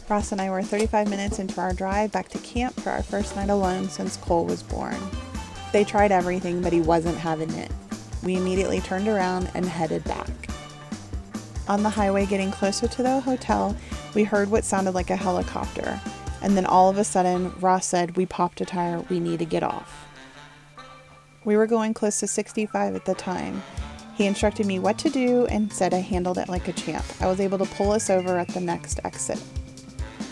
Ross and I were 35 minutes into our drive back to camp for our first night alone since Cole was born. They tried everything, but he wasn't having it. We immediately turned around and headed back. On the highway getting closer to the hotel, we heard what sounded like a helicopter, and then all of a sudden, Ross said, "We popped a tire, we need to get off." We were going close to 65 at the time. He instructed me what to do and said I handled it like a champ. I was able to pull us over at the next exit.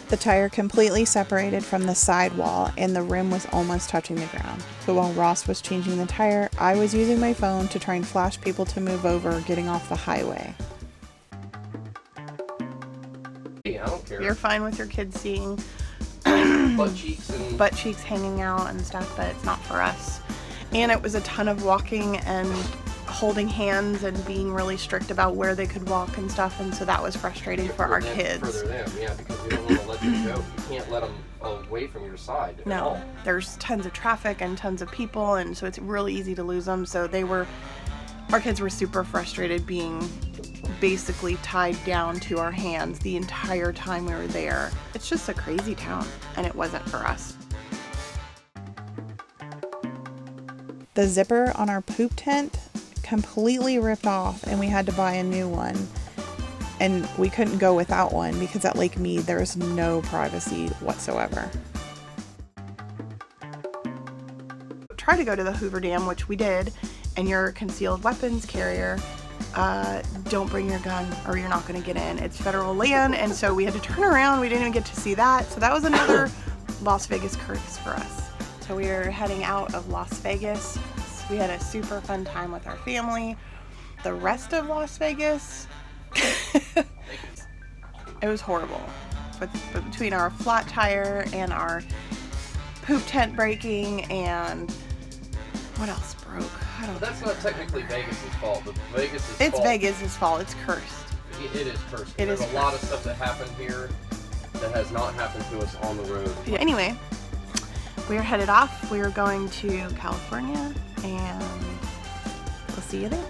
The tire completely separated from the sidewall and the rim was almost touching the ground. So while Ross was changing the tire, I was using my phone to try and flash people to move over, getting off the highway. Hey, I don't care. You're fine with your kids seeing butt cheeks hanging out and stuff, but it's not for us. And it was a ton of walking and holding hands and being really strict about where they could walk and stuff, and so that was frustrating for our kids. For them, yeah, because we don't want to let them go. You can't let them away from your side at all. There's tons of traffic and tons of people, and so it's really easy to lose them. So our kids were super frustrated being basically tied down to our hands the entire time we were there. It's just a crazy town, and it wasn't for us. The zipper on our poop tent completely ripped off and we had to buy a new one, and we couldn't go without one because at Lake Mead there's no privacy whatsoever. Try to go to the Hoover Dam, which we did, and you're a concealed weapons carrier. Don't bring your gun or you're not going to get in. It's federal land, and so we had to turn around. We didn't even get to see that, so that was another Las Vegas curse for us. So we were heading out of Las Vegas. We had a super fun time with our family. The rest of Las Vegas, it was horrible. But between our flat tire and our poop tent breaking and what else broke? I don't know. That's not technically Vegas' fault, but It's Vegas' fault. It's cursed. It is cursed. There's a lot of stuff that happened here that has not happened to us on the road. Yeah, anyway, we are headed off. We are going to California, and we'll see you there.